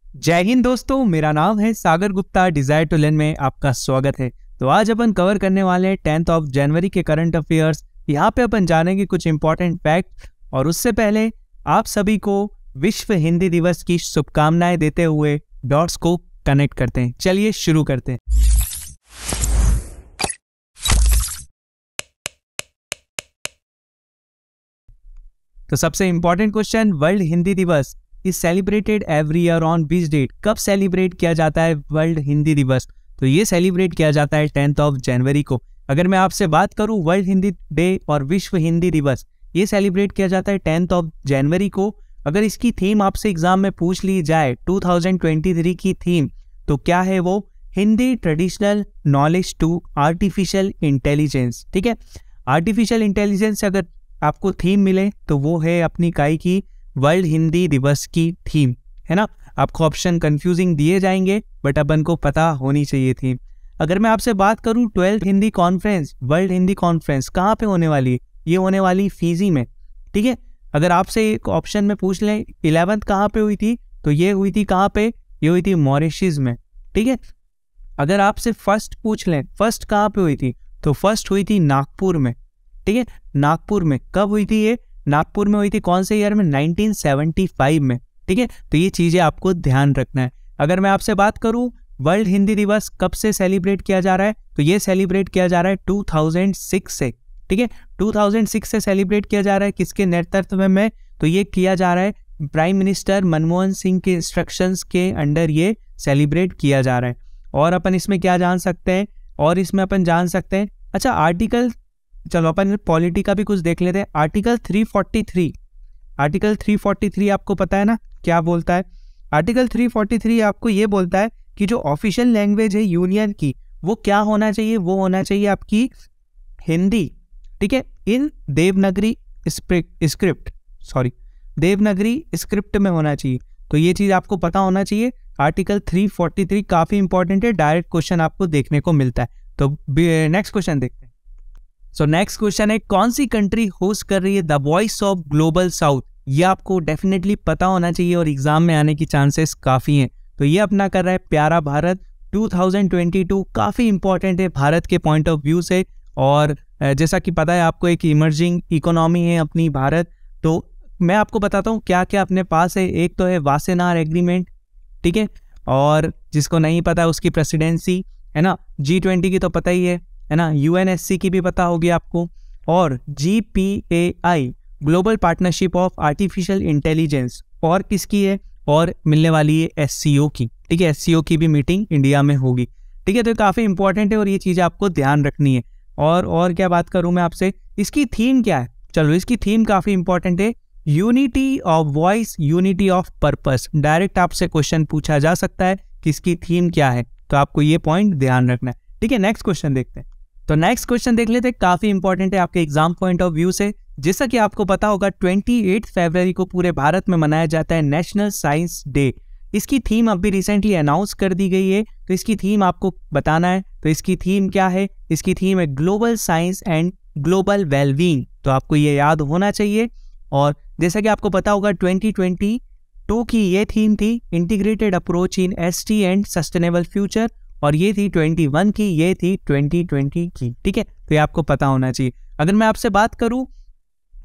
जय हिंद दोस्तों, मेरा नाम है सागर गुप्ता। डिजायर टू लर्न में आपका स्वागत है। तो आज अपन कवर करने वाले हैं 10 जनवरी के करंट अफेयर्स। यहाँ पे अपन जानेंगे कुछ इंपॉर्टेंट फैक्ट, और उससे पहले आप सभी को विश्व हिंदी दिवस की शुभकामनाएं देते हुए डॉट्स को कनेक्ट करते हैं। चलिए शुरू करते हैं। तो सबसे important question, world Hindi Diwas is celebrated every year on which date? कब सेलिब्रेट किया जाता है वर्ल्ड हिंदी दिवस? तो ये सेलिब्रेट किया जाता है 10 जनवरी को। अगर मैं आपसे बात करूं, वर्ल्ड हिंदी डे और विश्व हिंदी दिवस ये सेलिब्रेट किया जाता है 10 जनवरी को। अगर इसकी थीम आपसे एग्जाम में पूछ ली जाए 2023 की थीम, तो क्या है वो? Hindi traditional knowledge to artificial intelligence. ठीक है, आर्टिफिशियल इंटेलिजेंस अगर आपको थीम मिले तो वो है अपनी काई की वर्ल्ड हिंदी दिवस की थीम, है ना। आपको ऑप्शन कंफ्यूजिंग दिए जाएंगे, बट अपन को पता होनी चाहिए थी। अगर मैं आपसे बात करूं 12th Hindi conference, world Hindi conference कहाँ पे होने वाली है? ये होने वाली फिजी में। ठीक है, अगर आपसे एक ऑप्शन में पूछ लें 11th कहाँ पे हुई थी, तो ये हुई थी कहाँ पे? ये हुई थी मॉरिशस में। ठीक है, अगर आपसे फर्स्ट पूछ लें, फर्स्ट कहाँ पे हुई थी, तो फर्स्ट हुई थी नागपुर में। ठीक है, नागपुर में कब हुई थी? ये नागपुर में हुई थी कौन से ईयर में? 1975 में। ठीक है, तो ये चीजें आपको ध्यान रखना है। अगर मैं आपसे बात करूं वर्ल्ड हिंदी दिवस कब से सेलिब्रेट किया जा रहा है, तो ये सेलिब्रेट किया जा रहा है 2006 से। ठीक है, 2006 से सेलिब्रेट किया जा रहा है। किसके नेतृत्व में? तो ये किया जा रहा है प्राइम मिनिस्टर मनमोहन सिंह के इंस्ट्रक्शंस के अंडर ये सेलिब्रेट किया जा रहा है। और अपन इसमें क्या जान सकते हैं? और इसमें अपन जान सकते हैं, अच्छा आर्टिकल, चलो अपन पॉलिटी का भी कुछ देख लेते हैं। आर्टिकल 343 आपको पता है ना क्या बोलता है? आर्टिकल 343 आपको ये बोलता है कि जो ऑफिशियल लैंग्वेज है यूनियन की, वो क्या होना चाहिए? वो होना चाहिए आपकी हिंदी। ठीक है, इन देवनागरी स्क्रिप्ट में होना चाहिए। तो ये चीज आपको पता होना चाहिए। आर्टिकल 343 काफी इंपॉर्टेंट है, डायरेक्ट क्वेश्चन आपको देखने को मिलता है। तो नेक्स्ट क्वेश्चन देखते हैं। सो नेक्स्ट क्वेश्चन है, कौन सी कंट्री होस्ट कर रही है the voice of global south? ये आपको डेफिनेटली पता होना चाहिए और एग्जाम में आने की चांसेस काफ़ी हैं। तो ये अपना कर रहा है प्यारा भारत 2022। काफ़ी इंपॉर्टेंट है भारत के पॉइंट ऑफ व्यू से। और जैसा कि पता है आपको, एक इमर्जिंग इकोनॉमी है अपनी भारत। तो मैं आपको बताता हूँ क्या क्या अपने पास है। एक तो है वासेनार एग्रीमेंट, ठीक है, और जिसको नहीं पता उसकी प्रेसिडेंसी है ना। G20 की तो पता ही है ना। UNSC की भी पता होगी आपको। और GPAI global partnership of artificial intelligence, और किसकी है? और मिलने वाली है SCO की। ठीक है, SCO की भी मीटिंग इंडिया में होगी। ठीक है, तो काफ़ी इंपॉर्टेंट है और ये चीज़ें आपको ध्यान रखनी है। और क्या बात करूँ मैं आपसे, इसकी थीम क्या है? चलो, इसकी थीम काफ़ी इंपॉर्टेंट है, unity of voice, unity of purpose. Direct आपसे क्वेश्चन पूछा जा सकता है कि इसकी थीम क्या है, तो आपको ये पॉइंट ध्यान रखना है। ठीक है, नेक्स्ट क्वेश्चन देखते हैं। तो नेक्स्ट क्वेश्चन देख लेते हैं, काफी इंपॉर्टेंट है आपके एग्जाम पॉइंट ऑफ व्यू से। जैसा कि आपको पता होगा 28 फरवरी को पूरे भारत में मनाया जाता है नेशनल साइंस डे। इसकी थीम अभी रिसेंटली अनाउंस कर दी गई है, तो इसकी थीम आपको बताना है। तो इसकी थीम क्या है? इसकी थीम है global science and global wellbeing. तो आपको ये याद होना चाहिए। और जैसा कि आपको पता होगा 2022 की ये थीम थी integrated approach in ST and sustainable future, और ये थी 21 की, ये थी 2020 की। ठीक है, तो ये आपको पता होना चाहिए। अगर मैं आपसे बात करूं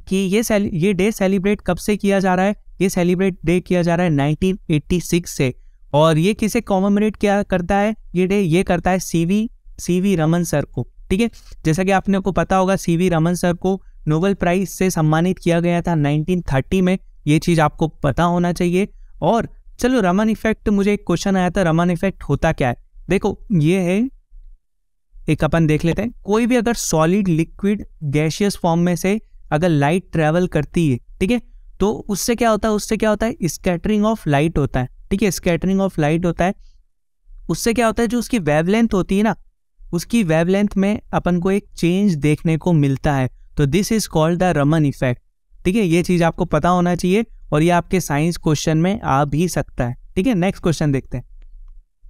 कि ये डे सेलिब्रेट कब से किया जा रहा है, ये सेलिब्रेट डे किया जा रहा है 1986 से। और ये किसे कॉमेमोरेट क्या करता है ये डे? ये करता है CV रमन सर को। ठीक है, जैसा कि आपने को पता होगा CV रमन सर को नोबेल प्राइज से सम्मानित किया गया था 1930 में। ये चीज़ आपको पता होना चाहिए। और चलो, रमन इफेक्ट, मुझे एक क्वेश्चन आया था, रमन इफेक्ट होता क्या है? देखो, ये है, एक अपन देख लेते हैं। कोई भी अगर सॉलिड, लिक्विड, गैसियस फॉर्म में से अगर लाइट ट्रेवल करती है, ठीक है, तो उससे क्या होता है? उससे क्या होता है? स्कैटरिंग ऑफ लाइट होता है। ठीक है, स्कैटरिंग ऑफ लाइट होता है। उससे क्या होता है? जो उसकी वेवलेंथ होती है ना, उसकी वेवलेंथ में अपन को एक चेंज देखने को मिलता है। तो this is called the Raman effect. ठीक है, ये चीज आपको पता होना चाहिए और ये आपके साइंस क्वेश्चन में आ भी सकता है। ठीक है, नेक्स्ट क्वेश्चन देखते हैं।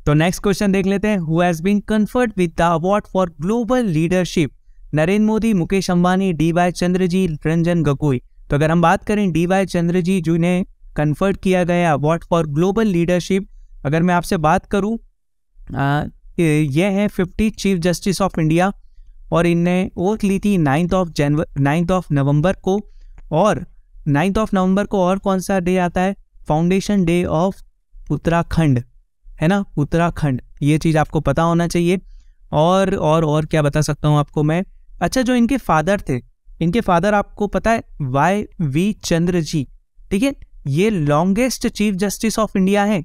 तो नेक्स्ट क्वेश्चन देख लेते हैं, who has been conferred with the award for global leadership? Narendra Modi, Mukesh Ambani, DY Chandrachud, Ranjan Gogoi. तो अगर हम बात करें DY चंद्रजी जिन्हें कन्फर्ड किया गया अवार्ड फॉर ग्लोबल लीडरशिप, अगर मैं आपसे बात करूँ, ये है 50 चीफ जस्टिस ऑफ इंडिया, और इनने ओथ ली थी 9 नवंबर को। और 9 नवंबर को और कौन सा डे आता है? फाउंडेशन डे ऑफ उत्तराखंड, है ना, उत्तराखंड। ये चीज़ आपको पता होना चाहिए। और क्या बता सकता हूँ आपको मैं? अच्छा, जो इनके फादर थे, इनके फादर आपको पता है YV चंद्र जी, ठीक है, ये longest chief justice of India है,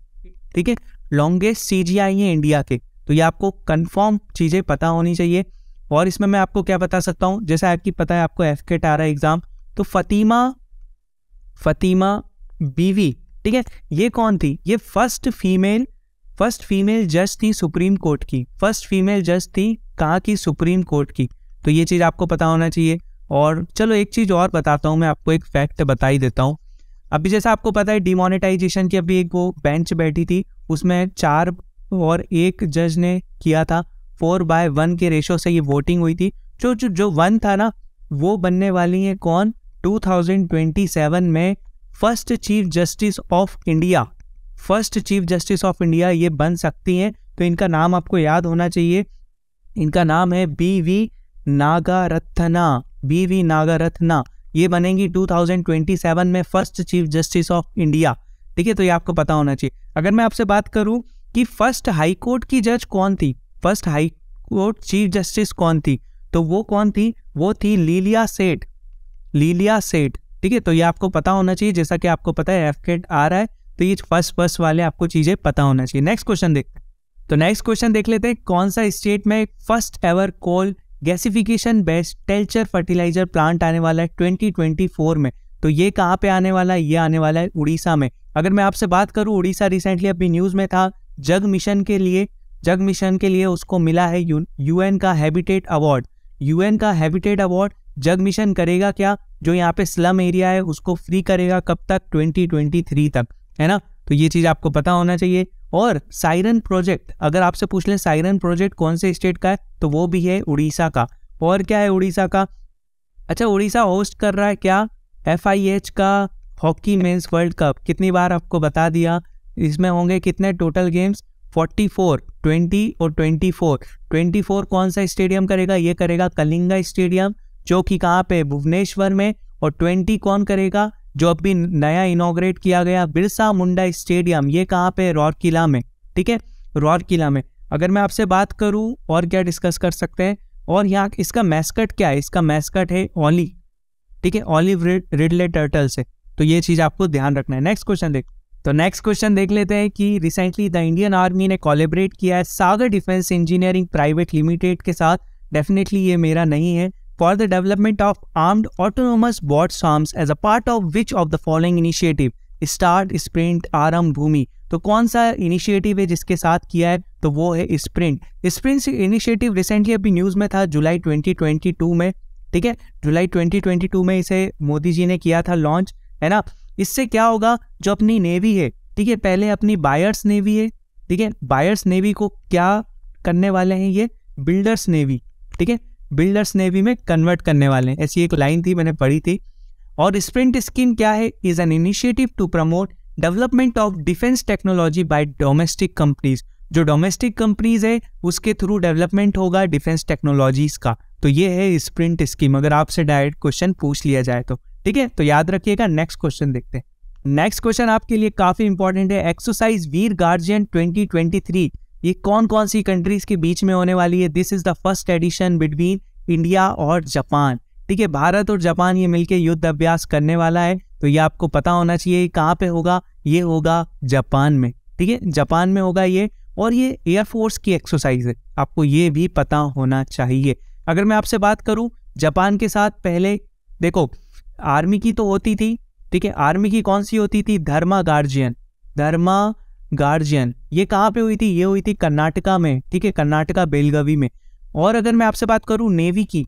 ठीक है, लॉन्गेस्ट CJI है इंडिया के। तो ये आपको कंफर्म चीज़ें पता होनी चाहिए। और इसमें मैं आपको क्या बता सकता हूँ, जैसा आपकी पता है आपको FCAT आ रहा है एग्जाम, तो फतीमा बीवी, ठीक है, ये कौन थी? ये फर्स्ट फीमेल जज थी सुप्रीम कोर्ट की, फर्स्ट फीमेल जज थी कहाँ की? सुप्रीम कोर्ट की। तो ये चीज़ आपको पता होना चाहिए। और चलो एक चीज़ और बताता हूँ, मैं आपको एक फैक्ट बता ही देता हूँ। अभी जैसा आपको पता है डिमोनेटाइजेशन की अभी एक वो बेंच बैठी थी, उसमें 4 और 1 जज ने किया था, 4/1 के रेशो से ये वोटिंग हुई थी। जो 1 था ना, वो बनने वाली है कौन? 2027 में first chief justice of India, first chief justice of India ये बन सकती हैं। तो इनका नाम आपको याद होना चाहिए, इनका नाम है BV नागारत्ना। ये बनेंगी 2027 में first chief justice of India, ठीक है। तो ये आपको पता होना चाहिए। अगर मैं आपसे बात करूं कि फर्स्ट हाई कोर्ट की जज कौन थी, first high court chief justice कौन थी, तो वो कौन थी? वो थी लीलिया सेठ, ठीक है। तो ये आपको पता होना चाहिए, जैसा कि आपको पता है FCAT आ रहा है, तो ये फर्स्ट वाले आपको चीजें पता होना चाहिए। नेक्स्ट क्वेश्चन देखते हैं। तो नेक्स्ट क्वेश्चन देख लेते हैं, कौन सा स्टेट में first ever coal gasification based Talcher fertilizer plant आने वाला है 2024 में? तो ये कहाँ पे आने वाला है? ये आने वाला है उड़ीसा में। अगर मैं आपसे बात करूँ, उड़ीसा रिसेंटली अभी न्यूज में था, जग मिशन के लिए उसको मिला है UN का हैबिटेट अवार्ड। UN का हैबिटेट अवार्ड जग मिशन करेगा क्या? जो यहाँ पे स्लम एरिया है उसको फ्री करेगा, कब तक? 2023 तक, है ना। तो ये चीज आपको पता होना चाहिए। और साइरन प्रोजेक्ट, अगर आपसे पूछ ले साइरन प्रोजेक्ट कौन से स्टेट का है, तो वो भी है उड़ीसा का। और क्या है उड़ीसा का? अच्छा, उड़ीसा होस्ट कर रहा है क्या? FIH का हॉकी मेंस वर्ल्ड कप। कितनी बार आपको बता दिया, इसमें होंगे कितने टोटल गेम्स? 44, 20 और 24 कौन सा स्टेडियम करेगा? ये करेगा कलिंगा स्टेडियम, जो कि कहाँ पे? भुवनेश्वर में। और 20 कौन करेगा? जो अभी नया इनॉग्रेट किया गया बिरसा मुंडा स्टेडियम, ये कहाँ पे? रौरकिला में, ठीक है, रौरकिला में। अगर मैं आपसे बात करूं और क्या डिस्कस कर सकते हैं, और यहाँ इसका मैस्कट क्या है? इसका मैस्कट है ओली, ठीक है, ऑलिव रिडले टर्टल से। तो ये चीज आपको ध्यान रखना है। नेक्स्ट क्वेश्चन देख लेते हैं कि रिसेंटली द इंडियन आर्मी ने कोलैबोरेट किया है सागर डिफेंस इंजीनियरिंग प्राइवेट लिमिटेड के साथ। डेफिनेटली ये मेरा नहीं है। For the development of armed autonomous bot swarms as a part of which of the following initiative? Start, Sprint, आरम, भूमि। तो कौन सा इनिशिएटिव है जिसके साथ किया है? तो वो है स्प्रिंट इनिशिएटिव। रिसेंटली अभी न्यूज में था, जुलाई 2022 में, ठीक है, जुलाई 2022 में इसे मोदी जी ने किया था लॉन्च, है ना। इससे क्या होगा? जो अपनी नेवी है, ठीक है, पहले अपनी बायर्स नेवी है, ठीक है, बायर्स नेवी को क्या करने वाले हैं? ये बिल्डर्स नेवी, ठीक है, बिल्डर्स नेवी में कन्वर्ट करने वाले हैं। ऐसी एक लाइन थी, मैंने पढ़ी थी। और स्प्रिंट स्कीम क्या है? Is an initiative to promote development of defence technology by domestic companies. जो डोमेस्टिक कंपनीज है उसके थ्रू डेवलपमेंट होगा डिफेंस टेक्नोलॉजीज का। तो ये है स्प्रिंट स्कीम, अगर आपसे डायरेक्ट क्वेश्चन पूछ लिया जाए तो, ठीक है। तो याद रखिएगा। नेक्स्ट क्वेश्चन देखते हैं। नेक्स्ट क्वेश्चन आपके लिए काफी इंपॉर्टेंट है। एक्सरसाइज वीर गार्जियन 2023 ये कौन कौन सी कंट्रीज के बीच में होने वाली है? This is the first edition between India और जापान, ठीक है, भारत और जापान ये मिलके युद्ध अभ्यास करने वाला है। तो ये आपको पता होना चाहिए। कहाँ पे होगा? ये होगा जापान में, ठीक है, जापान में होगा ये। और ये एयरफोर्स की एक्सरसाइज है, आपको ये भी पता होना चाहिए। अगर मैं आपसे बात करूं, जापान के साथ पहले देखो आर्मी की तो होती थी, ठीक है, आर्मी की कौन सी होती थी? धर्मा गार्जियन। ये कहाँ पे हुई थी? ये हुई थी कर्नाटका में, ठीक है, कर्नाटका बेलगावी में। और अगर मैं आपसे बात करूं नेवी की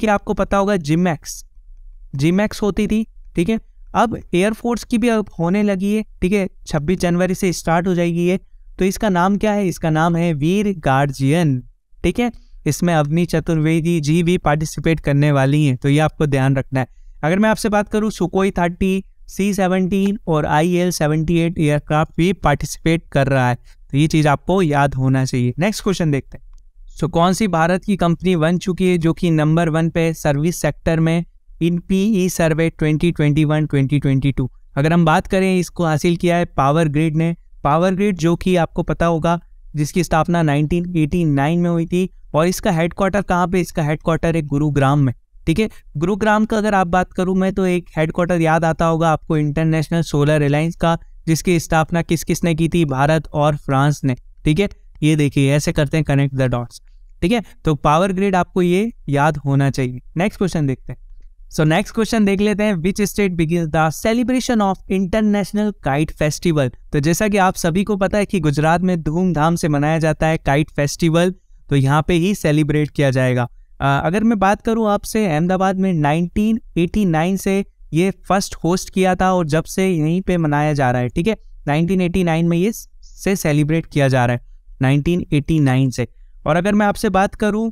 आपको पता होगा जिमैक्स होती थी, ठीक है। अब एयरफोर्स की भी अब होने लगी है, ठीक है, 26 जनवरी से स्टार्ट हो जाएगी ये। तो इसका नाम क्या है? इसका नाम है वीर गार्जियन, ठीक है। इसमें अवनी चतुर्वेदी जी भी पार्टिसिपेट करने वाली हैं, तो ये आपको ध्यान रखना है। अगर मैं आपसे बात करूं सुकोई 30 C-17 और IL-78 एयरक्राफ्ट भी पार्टिसिपेट कर रहा है। तो ये चीज़ आपको याद होना चाहिए। नेक्स्ट क्वेश्चन देखते हैं। सो कौन सी भारत की कंपनी बन चुकी है जो कि नंबर 1 पे सर्विस सेक्टर में इन PE सर्वे 2021-2022? अगर हम बात करें, इसको हासिल किया है पावर ग्रिड ने। पावर ग्रिड जो कि आपको पता होगा जिसकी स्थापना 1989 में हुई थी, और इसका हेडक्वार्टर कहाँ पे? इसका हेडक्वार्टर है गुरुग्राम में। ठीक है, गुरुग्राम का अगर आप बात करूँ मैं, तो एक हेडक्वार्टर याद आता होगा आपको इंटरनेशनल सोलर अलायंस का, जिसकी स्थापना किस किसने की थी? भारत और फ्रांस ने। ठीक है, ये देखिए ऐसे करते हैं कनेक्ट द डॉट्स। ठीक है, तो पावर ग्रिड आपको ये याद होना चाहिए। नेक्स्ट क्वेश्चन देखते हैं। सो नेक्स्ट क्वेश्चन देख लेते हैं। Which state begins the celebration of international kite festival? तो जैसा कि आप सभी को पता है कि गुजरात में धूमधाम से मनाया जाता है काइट फेस्टिवल, तो यहाँ पे ही सेलिब्रेट किया जाएगा। अगर मैं बात करूँ आपसे, अहमदाबाद में 1989 से ये फर्स्ट होस्ट किया था और जब से यहीं पे मनाया जा रहा है। ठीक है, 1989 में ये से सेलिब्रेट किया जा रहा है, 1989 से। और अगर मैं आपसे बात करूँ,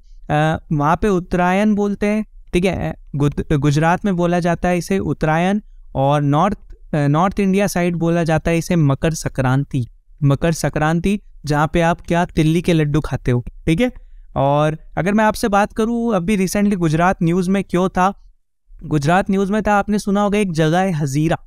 वहाँ पे उत्तरायण बोलते हैं। ठीक है, गुजरात में बोला जाता है इसे उत्तरायण, और नॉर्थ इंडिया साइड बोला जाता है इसे मकर संक्रांति। मकर संक्रांति, जहाँ पे आप क्या तिल्ली के लड्डू खाते हो। ठीक है, और अगर मैं आपसे बात करूँ, अभी रिसेंटली गुजरात न्यूज़ में क्यों था? गुजरात न्यूज़ में था, आपने सुना होगा एक जगह है हजीरा।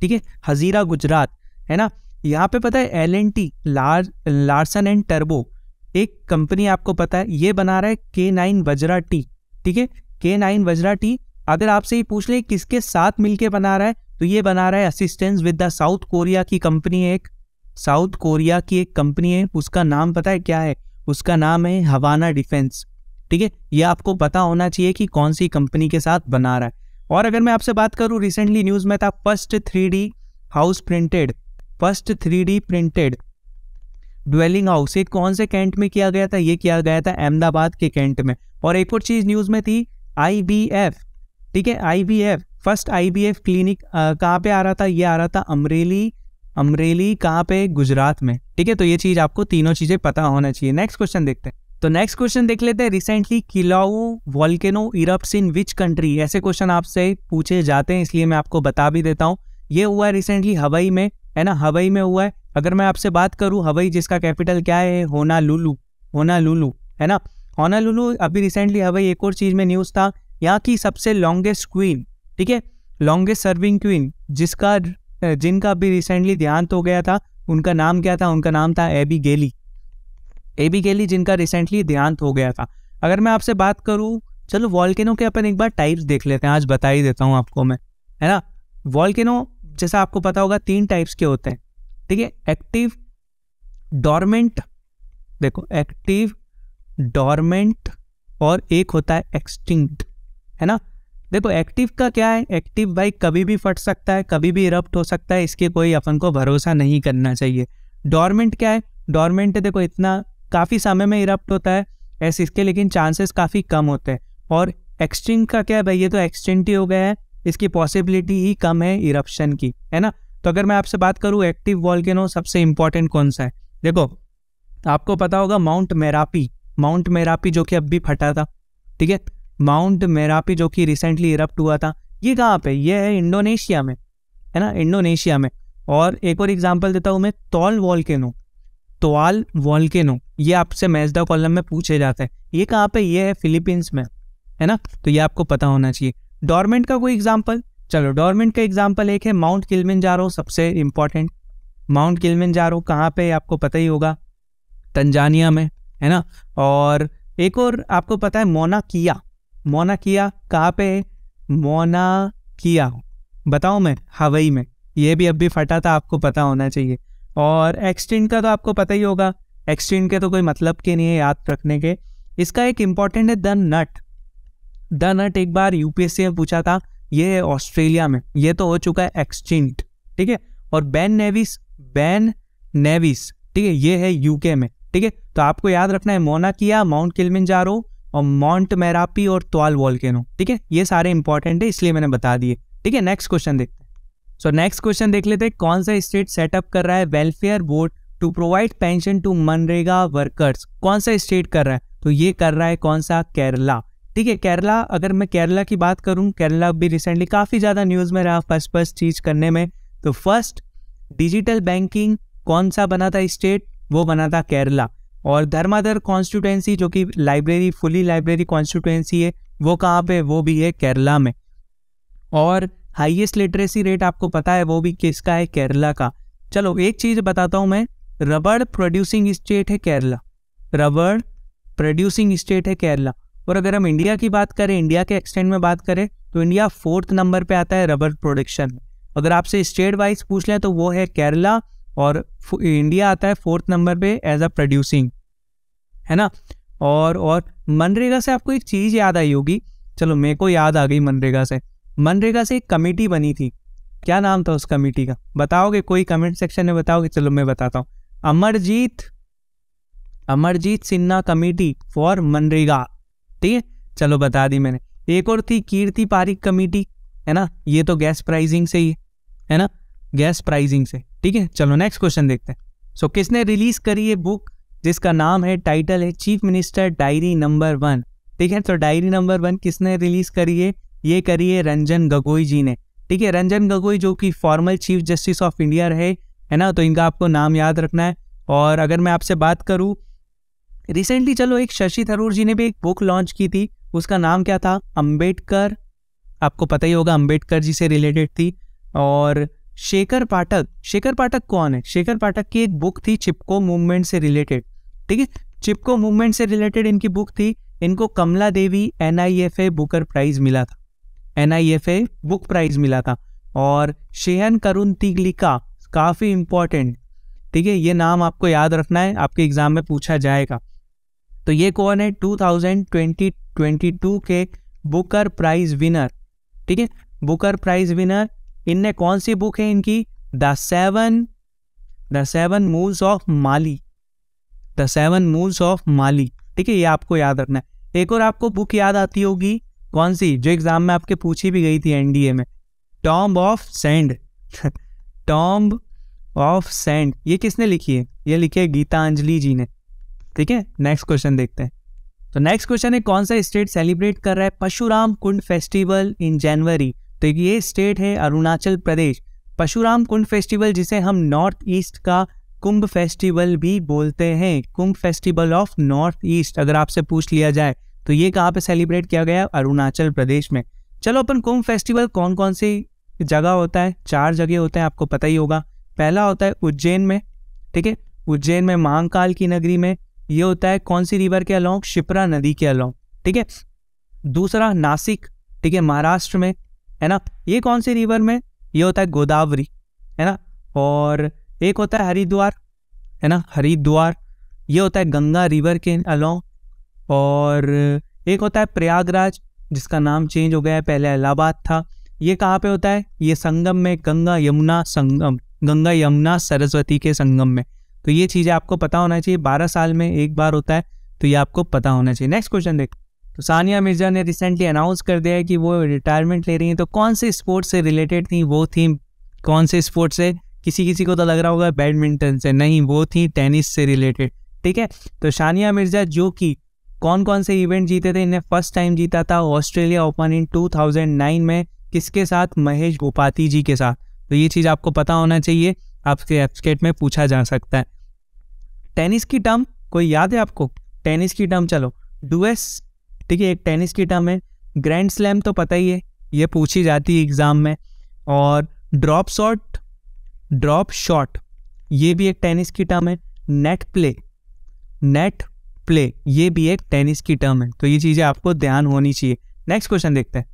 ठीक है, हजीरा गुजरात है ना। यहाँ पे पता है L&T लार्सन एंड टर्बो एक कंपनी आपको पता है, ये बना रहा है K9 वज्रा टी। ठीक है, K9 वज्रा टी। अगर आपसे ये पूछ ले किसके साथ मिलके बना रहा है, तो ये बना रहा है assistance with the south Korea की कंपनी है। एक साउथ कोरिया की एक कंपनी है, उसका नाम पता है क्या है? उसका नाम है हवाना डिफेंस। ठीक है, ये आपको पता होना चाहिए कि कौन सी कंपनी के साथ बना रहा है। और अगर मैं आपसे बात करूं, रिसेंटली न्यूज़ में था first 3D printed dwelling house, ये कौन से कैंट में किया गया था? ये किया गया था अहमदाबाद के कैंट में। और एक और चीज़ न्यूज़ में थी IVF। ठीक है, IVF फर्स्ट IVF क्लिनिक कहाँ पे आ रहा था? ये आ रहा था अमरेली कहाँ पे? गुजरात में। ठीक है, तो ये चीज़ आपको तीनों चीज़ें पता होना चाहिए। नेक्स्ट क्वेश्चन देखते हैं। तो नेक्स्ट क्वेश्चन देख लेते हैं। Recently Kilauea volcano erupts in which country? ऐसे क्वेश्चन आपसे पूछे जाते हैं, इसलिए मैं आपको बता भी देता हूँ। ये हुआ है रिसेंटली हवाई में, है ना, हवाई में हुआ है। अगर मैं आपसे बात करूँ, हवाई जिसका कैपिटल क्या है? होनालुलु, है ना, होनालुलु। अभी रिसेंटली हवाई एक और चीज़ में न्यूज़ था, यहाँ की सबसे लॉन्गेस्ट क्वीन, ठीक है, लॉन्गेस्ट सर्विंग क्वीन, जिनका भी रिसेंटली देहांत हो गया था, उनका नाम क्या था? उनका नाम था एबीगेली, जिनका रिसेंटली देहांत हो गया था। अगर मैं आपसे बात करूं, चलो वॉल्केनो के अपन एक बार टाइप्स देख लेते हैं, आज बता ही देता हूं आपको मैं, है ना। वॉल्केनो जैसा आपको पता होगा 3 टाइप्स के होते हैं। ठीक है, एक्टिव, डॉर्मेंट, देखो एक्टिव, डॉर्मेंट, और एक होता है एक्सटिंक्ट, है ना। देखो एक्टिव का क्या है? एक्टिव भाई कभी भी फट सकता है, कभी भी इरप्ट हो सकता है, इसके कोई अपन को भरोसा नहीं करना चाहिए। डॉर्मेंट क्या है? डॉर्मेंट देखो इतना काफ़ी समय में इरप्ट होता है ऐसे इसके, लेकिन चांसेस काफ़ी कम होते हैं। और एक्सटिंक्ट का क्या है भाई? ये तो एक्सटिंक्ट ही हो गया है, इसकी पॉसिबिलिटी ही कम है इरप्शन की, है ना। तो अगर मैं आपसे बात करूँ एक्टिव वॉल्केनो सबसे इंपॉर्टेंट कौन सा है? देखो आपको पता होगा माउंट मेरापी जो कि अब भी फटा था। ठीक है, माउंट मेरापी जो कि रिसेंटली इरप्ट हुआ था, ये कहाँ पे? ये है इंडोनेशिया में, है ना, इंडोनेशिया में। और एक और एग्जांपल देता हूँ मैं, तोआल वॉल्केनो, ये आपसे मैचदा कॉलम में पूछे जाते हैं, ये कहाँ पे? ये है फिलीपींस में, है ना। तो ये आपको पता होना चाहिए। डॉर्मेंट का कोई एग्जाम्पल? चलो डॉर्मेंट का एग्जाम्पल एक है माउंट किलिमंजारो, सबसे इंपॉर्टेंट। माउंट किलिमंजारो कहाँ पे? आपको पता ही होगा, तंजानिया में, है ना। और एक और आपको पता है मोना किया कहाँ पे है? मोना किया बताओ मैं, हवाई में। ये भी अभी फटा था, आपको पता होना चाहिए। और एक्सटिंक्ट का तो आपको पता ही होगा, एक्सटिंक्ट के तो कोई मतलब के नहीं है याद रखने के। इसका एक इंपॉर्टेंट है द नट, एक बार यूपीएससी में पूछा था, ये है ऑस्ट्रेलिया में, ये तो हो चुका है एक्सटिंक्ट। ठीक है, और बैन नेविस, ठीक है, ये है यूके में। ठीक है, तो आपको याद रखना है मोना किया, माउंट किलिमंजारो, और माउंट मेरापी और तोआल वॉल्केनो। ठीक है, ये सारे इंपॉर्टेंट है, इसलिए मैंने बता दिए। ठीक है, नेक्स्ट क्वेश्चन देखते हैं। सो नेक्स्ट क्वेश्चन देख लेते हैं। कौन सा स्टेट सेटअप कर रहा है welfare board to provide pension to मनरेगा वर्कर्स? कौन सा स्टेट कर रहा है? तो ये कर रहा है कौन सा? ठीक है। केरला, अगर मैं केरला की बात करूं, केरला भी रिसेंटली काफ़ी ज़्यादा न्यूज़ में रहा फर्स्ट चीज़ करने में। तो फर्स्ट डिजिटल बैंकिंग कौन सा बना था स्टेट, वो बना था केरला। और धर्माधर कॉन्स्टिट्यूएंसी जो कि लाइब्रेरी, फुली लाइब्रेरी कॉन्स्टिट्यूएंसी है, वो कहाँ पे, वो भी है केरला में। और हाईएस्ट लिटरेसी रेट आपको पता है वो भी किसका है, केरला का। चलो एक चीज़ बताता हूँ मैं, रबड़ प्रोड्यूसिंग स्टेट है केरला, रबड़ प्रोड्यूसिंग स्टेट है केरला। और अगर हम इंडिया की बात करें, इंडिया के एक्सटेंट में बात करें, तो इंडिया 4th नंबर पे आता है रबड़ प्रोडक्शन में। अगर आपसे स्टेट वाइज पूछ लें तो वो है केरला, और इंडिया आता है 4th नंबर पे एज अ प्रोड्यूसिंग, है ना। और मनरेगा से आपको एक चीज़ याद आई होगी, चलो मेरे को याद आ गई मनरेगा से। मनरेगा से एक कमेटी बनी थी, क्या नाम था उस कमेटी का, बताओगे कोई कमेंट सेक्शन में बताओगे? चलो मैं बताता हूँ, अमरजीत सिन्हा कमेटी फॉर मनरेगा, ठीक है। चलो बता दी मैंने। एक और थी कीर्ति पारिक कमेटी, है ना, ये तो गैस प्राइसिंग से ही है ना, गैस प्राइसिंग से, ठीक है। चलो नेक्स्ट क्वेश्चन देखते हैं। सो किसने रिलीज करी है बुक जिसका नाम है, टाइटल है चीफ मिनिस्टर डायरी नंबर 1, ठीक है। तो डायरी नंबर 1 किसने रिलीज करी है, ये करी है रंजन गोगोई जी ने, ठीक है। रंजन गोगोई जो कि former chief justice of India रहे, है ना, तो इनका आपको नाम याद रखना है। और अगर मैं आपसे बात करूं रिसेंटली, चलो एक शशि थरूर जी ने भी एक बुक लॉन्च की थी, उसका नाम क्या था, अंबेडकर, आपको पता ही होगा, अंबेडकर जी से रिलेटेड थी। और शेखर पाठक कौन है, शेखर पाठक की एक बुक थी चिपको मूवमेंट से रिलेटेड, ठीक है। चिपको मूवमेंट से रिलेटेड इनकी बुक थी। इनको कमला देवी NIFA बुकर प्राइज मिला था, NIFA बुक प्राइज मिला था। और शेहन करुण तिगलिका, काफ़ी इंपॉर्टेंट, ठीक है, ये नाम आपको याद रखना है, आपके एग्जाम में पूछा जाएगा। तो ये कौन है, 2022 के बुकर प्राइज विनर, ठीक है, बुकर प्राइज विनर। इनने कौन सी बुक है इनकी, the seven moves of Mali, the 7 moves of Mali, ठीक है, ये आपको याद रखना है। एक और आपको बुक याद आती होगी, कौन सी, जो एग्जाम में आपके पूछी भी गई थी NDA में, tomb of sand tomb of sand, ये किसने लिखी है, ये लिखी है गीतांजलि जी ने, ठीक है। नेक्स्ट क्वेश्चन देखते हैं। तो नेक्स्ट क्वेश्चन है, कौन सा स्टेट सेलिब्रेट कर रहा है परशुराम कुंड फेस्टिवल इन जनवरी, तो ये स्टेट है अरुणाचल प्रदेश। परशुराम कुंड फेस्टिवल जिसे हम नॉर्थ ईस्ट का कुंभ फेस्टिवल भी बोलते हैं, कुंभ फेस्टिवल ऑफ नॉर्थ ईस्ट अगर आपसे पूछ लिया जाए तो ये कहाँ पे सेलिब्रेट किया गया, अरुणाचल प्रदेश में। चलो अपन कुंभ फेस्टिवल कौन कौन सी जगह होता है, 4 जगह होते हैं, आपको पता ही होगा। पहला होता है उज्जैन में, ठीक है, उज्जैन में महाकाल की नगरी में, ये होता है कौन सी रिवर के अलोंग, शिप्रा नदी के अलोंग, ठीक है। दूसरा नासिक, ठीक है, महाराष्ट्र में, है ना, ये कौन सी रिवर में, ये होता है गोदावरी, है ना। और एक होता है हरिद्वार, है ना, हरिद्वार, ये होता है गंगा रिवर के अलोंग। और एक होता है प्रयागराज, जिसका नाम चेंज हो गया है, पहले इलाहाबाद था, ये कहाँ पे होता है, ये संगम में, गंगा यमुना संगम, गंगा यमुना सरस्वती के संगम में। तो ये चीज़ें आपको पता होना चाहिए, 12 साल में एक बार होता है, तो ये आपको पता होना चाहिए। नेक्स्ट क्वेश्चन देख। तो सानिया मिर्जा ने रिसेंटली अनाउंस कर दिया है कि वो रिटायरमेंट ले रही हैं, तो कौन से स्पोर्ट्स से रिलेटेड थी वो थी, कौन से स्पोर्ट्स से, किसी को तो लग रहा होगा बैडमिंटन से, नहीं, वो थी टेनिस से रिलेटेड, ठीक है। तो सानिया मिर्जा जो कि कौन से इवेंट जीते थे, इन्हें फर्स्ट टाइम जीता था ऑस्ट्रेलिया ओपन इन 2009 में, किसके साथ, महेश भूपति जी के साथ। तो ये चीज़ आपको पता होना चाहिए, आपके एप्सकेट में पूछा जा सकता है। टेनिस की टर्म कोई याद है आपको, टेनिस की टर्म, चलो डुएस, ठीक है, एक टेनिस की टर्म है। ग्रैंड स्लैम तो पता ही है, ये पूछी जाती है एग्जाम में। और ड्रॉप शॉट, ये भी एक टेनिस की टर्म है। नेट प्ले, ये भी एक टेनिस की टर्म है। तो ये चीज़ें आपको ध्यान होनी चाहिए। नेक्स्ट क्वेश्चन देखते हैं।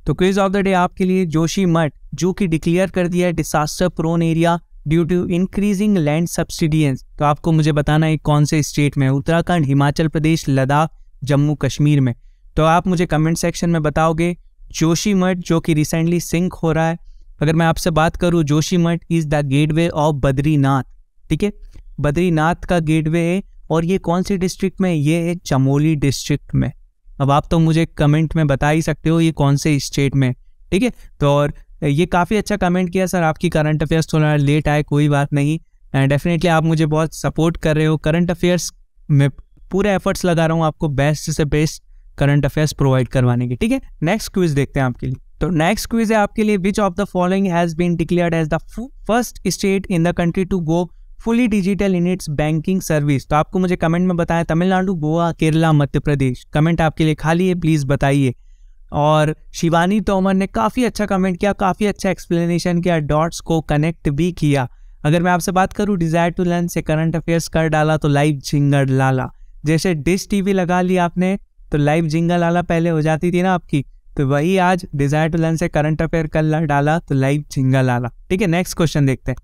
तो क्विज ऑफ द डे आपके लिए, जोशीमठ जो कि डिक्लेयर कर दिया है disaster prone area due to increasing land subsidence. तो आपको मुझे बताना है कौन से स्टेट में, उत्तराखंड, हिमाचल प्रदेश, लद्दाख, जम्मू कश्मीर में। तो आप मुझे कमेंट सेक्शन में बताओगे जोशीमठ जो कि रिसेंटली सिंक हो रहा है। अगर मैं आपसे बात करूँ, Joshimath is the gateway of Badrinath, ठीक है, बद्रीनाथ का गेटवे है। और ये कौन सी डिस्ट्रिक्ट में, ये है चमोली डिस्ट्रिक्ट में। अब आप तो मुझे कमेंट में बता ही सकते हो ये कौन से स्टेट में, ठीक है। तो और ये काफ़ी अच्छा कमेंट किया सर, आपकी करंट अफेयर्स थोड़ा लेट आए, कोई बात नहीं, डेफिनेटली आप मुझे बहुत सपोर्ट कर रहे हो। करंट अफेयर्स में पूरे एफर्ट्स लगा रहा हूँ आपको बेस्ट से बेस्ट करंट अफेयर्स प्रोवाइड करवाने की। ठीक है, नेक्स्ट क्विज देखते हैं आपके लिए। तो नेक्स्ट क्विज है आपके लिए, which of the following has been declared as the first state in the country to go fully digital in its banking service. तो आपको मुझे कमेंट में बताया तमिलनाडु, गोवा, केरला, मध्य प्रदेश। कमेंट आपके लिए खाली है, प्लीज बताइए। और शिवानी तोमर ने काफी अच्छा कमेंट किया, काफी अच्छा एक्सप्लेनेशन किया, डॉट्स को कनेक्ट भी किया। अगर मैं आपसे बात करूं डिजायर टू लर्न से करंट अफेयर्स कर डाला तो लाइव जिंगल लाला, जैसे डिश टीवी लगा लिया आपने तो लाइव जिंगल लाला पहले हो जाती थी ना आपकी, तो वही आज डिजायर टू लर्न से करंट अफेयर कर डाला तो लाइव जिंगल लाला। ठीक है, नेक्स्ट क्वेश्चन देखते हैं।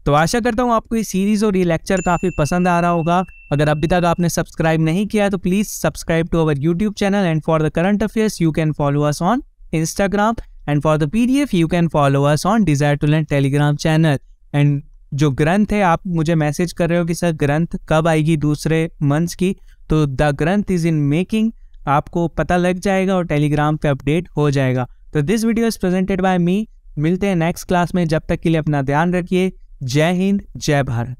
तो आशा करता हूँ आपको ये सीरीज और ये लेक्चर काफी पसंद आ रहा होगा। अगर अभी तक आपने सब्सक्राइब नहीं किया तो please subscribe to our YouTube channel, and for the current affairs you can follow us on Instagram, and for the PDF you can follow us on desire to learn Telegram channel. And जो ग्रंथ है, आप मुझे message कर रहे हो कि sir ग्रंथ कब आएगी दूसरे मंथ्स की, तो द ग्रंथ इज इन मेकिंग, आपको पता लग जाएगा और टेलीग्राम पे अपडेट हो जाएगा। तो this video is presented by me. मिलते हैं नेक्स्ट क्लास में, जब तक के लिए अपना ध्यान रखिए। जय हिंद, जय भारत।